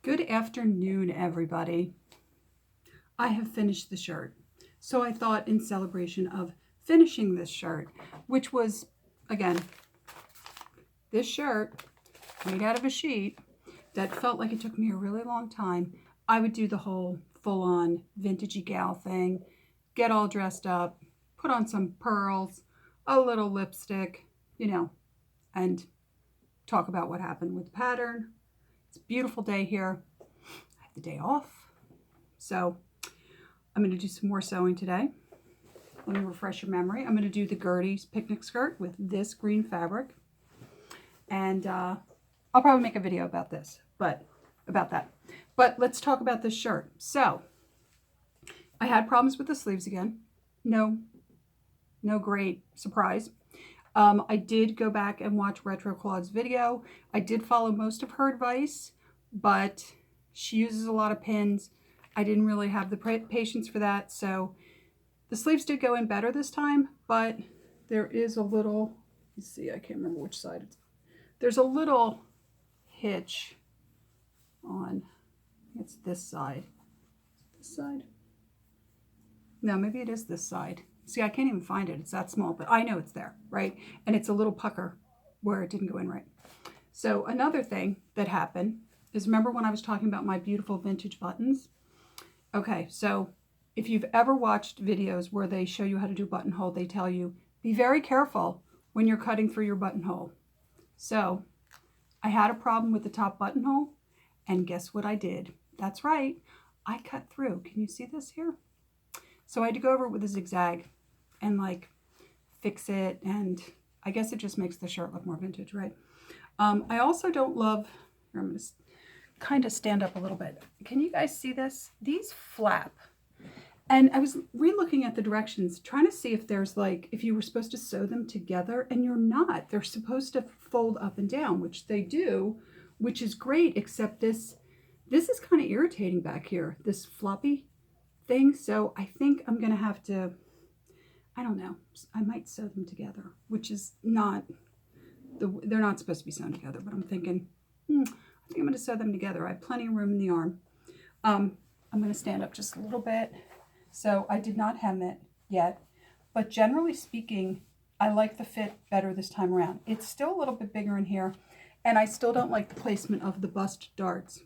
Good afternoon, everybody. I have finished the shirt. So I thought, in celebration of finishing this shirt, which was, again, this shirt made out of a sheet that felt like it took me a really long time, I would do the whole full-on vintagey gal thing, get all dressed up, put on some pearls, a little lipstick, and talk about what happened with the pattern. It's a beautiful day here. I have the day off. So I'm going to do some more sewing today. Let me refresh your memory. I'm going to do the Gertie's picnic skirt with this green fabric. And I'll probably make a video about this, but let's talk about this shirt. So I had problems with the sleeves again. No great surprise. I did go back and watch Retro Claude's video. I did follow most of her advice, but she uses a lot of pins. I didn't really have the patience for that, so the sleeves did go in better this time, but there is a little, let's see, I can't remember which side it's, there's a little hitch on, it's this side. This side? No, maybe it is this side. See, I can't even find it. It's that small, but I know it's there, right? And it's a little pucker where it didn't go in right. So another thing that happened is, remember when I was talking about my beautiful vintage buttons? Okay, so if you've ever watched videos where they show you how to do buttonhole, they tell you, be very careful when you're cutting through your buttonhole. So I had a problem with the top buttonhole, and guess what I did? That's right, I cut through. Can you see this here? So I had to go over it with a zigzag and like fix it, and I guess it just makes the shirt look more vintage, right? I also don't love, here, I'm going to kind of stand up a little bit. Can you guys see this? These flap. And I was re-looking at the directions, trying to see if there's like, if you were supposed to sew them together, and you're not. They're supposed to fold up and down, which they do, which is great, except this is kind of irritating back here, this floppy thing. So I think I'm going to have to, I don't know, I might sew them together, which is not, they're not supposed to be sewn together, but I'm thinking, I think I'm going to sew them together. I have plenty of room in the arm. I'm going to stand up just a little bit. So I did not hem it yet, but generally speaking, I like the fit better this time around. It's still a little bit bigger in here, and I still don't like the placement of the bust darts.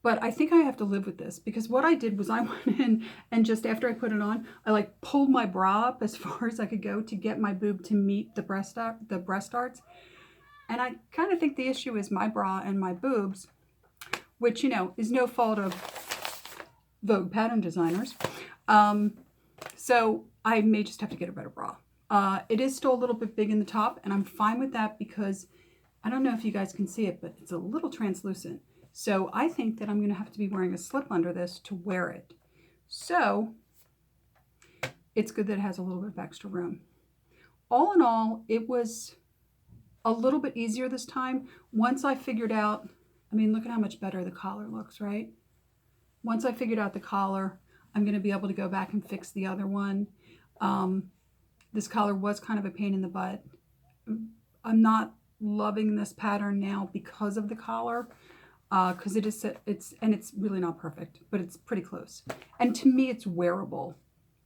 But I think I have to live with this, because what I did was I went in and just after I put it on, I like pulled my bra up as far as I could go to get my boob to meet the breast darts. And I kind of think the issue is my bra and my boobs, which, is no fault of Vogue pattern designers. So I may just have to get a better bra. It is still a little bit big in the top, and I'm fine with that because I don't know if you guys can see it, but it's a little translucent. So I think that I'm going to have to be wearing a slip under this to wear it. So it's good that it has a little bit of extra room. All in all, it was a little bit easier this time. Once I figured out, I mean, look at how much better the collar looks, right? Once I figured out the collar, I'm going to be able to go back and fix the other one. This collar was kind of a pain in the butt. I'm not loving this pattern now because of the collar. Because it's really not perfect, but it's pretty close. And to me, it's wearable.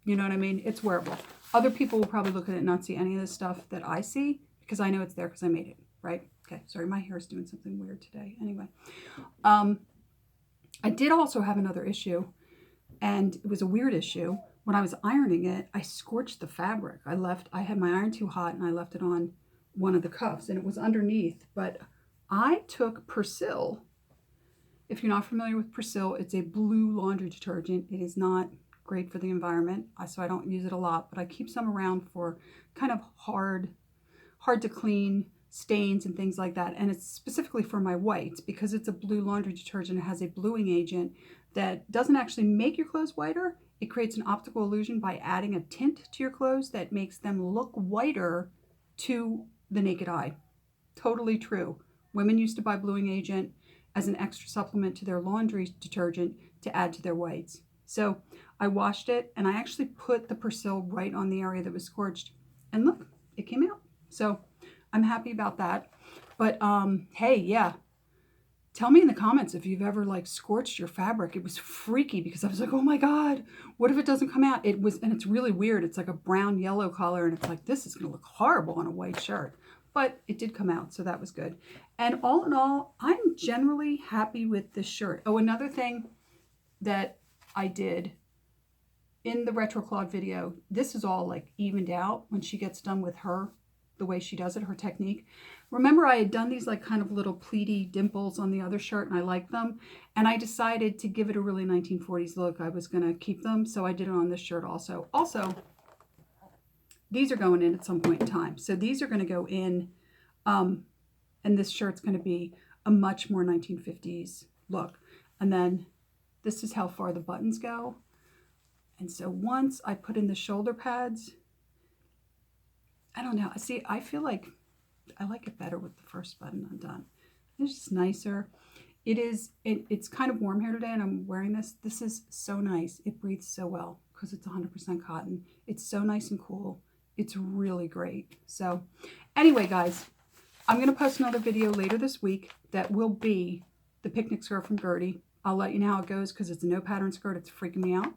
You know what I mean? It's wearable. Other people will probably look at it and not see any of the stuff that I see, because I know it's there because I made it, right? Okay, sorry, my hair is doing something weird today. Anyway, I did also have another issue, and it was a weird issue. When I was ironing it, I scorched the fabric. I had my iron too hot, and I left it on one of the cuffs, and it was underneath. But I took Persil. If you're not familiar with Persil, it's a blue laundry detergent. It is not great for the environment, so I don't use it a lot, but I keep some around for kind of hard to clean stains and things like that. And it's specifically for my whites, because it's a blue laundry detergent. It has a bluing agent that doesn't actually make your clothes whiter. It creates an optical illusion by adding a tint to your clothes that makes them look whiter to the naked eye. Totally true. Women used to buy bluing agent as an extra supplement to their laundry detergent to add to their whites. So I washed it, and I actually put the Persil right on the area that was scorched, and look, it came out. So I'm happy about that. But hey, yeah, Tell me in the comments if you've ever like scorched your fabric. It was freaky because I was like, oh my God, what if it doesn't come out? It was, and it's really weird. It's like a brown yellow color and it's like, this is gonna look horrible on a white shirt. But it did come out, so that was good. And all in all, I'm generally happy with this shirt. Oh, another thing that I did in the retro clod video, this is all like evened out when she gets done with her, the way she does it, her technique. Remember I had done these like kind of little pleaty dimples on the other shirt and I liked them. And I decided to give it a really 1940s look. I was gonna keep them, so I did it on this shirt also. Also, these are going in at some point in time. So these are gonna go in, and this shirt's gonna be a much more 1950s look. And then this is how far the buttons go. And so once I put in the shoulder pads, I don't know. See, I feel like I like it better with the first button undone. It's just nicer. It's kind of warm here today and I'm wearing this. This is so nice. It breathes so well because it's 100% cotton. It's so nice and cool. It's really great. So anyway, guys, I'm going to post another video later this week that will be the picnic skirt from Gertie. I'll let you know how it goes because it's a no pattern skirt. It's freaking me out.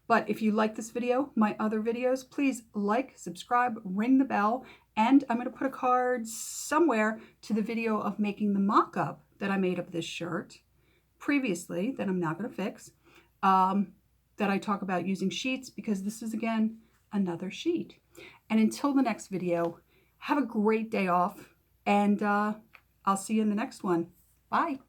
But if you like this video, my other videos, please like, subscribe, ring the bell, and I'm going to put a card somewhere to the video of making the mock-up that I made of this shirt previously that I'm now going to fix, that I talk about using sheets because this is, again, another sheet. And until the next video, have a great day off, and I'll see you in the next one. Bye.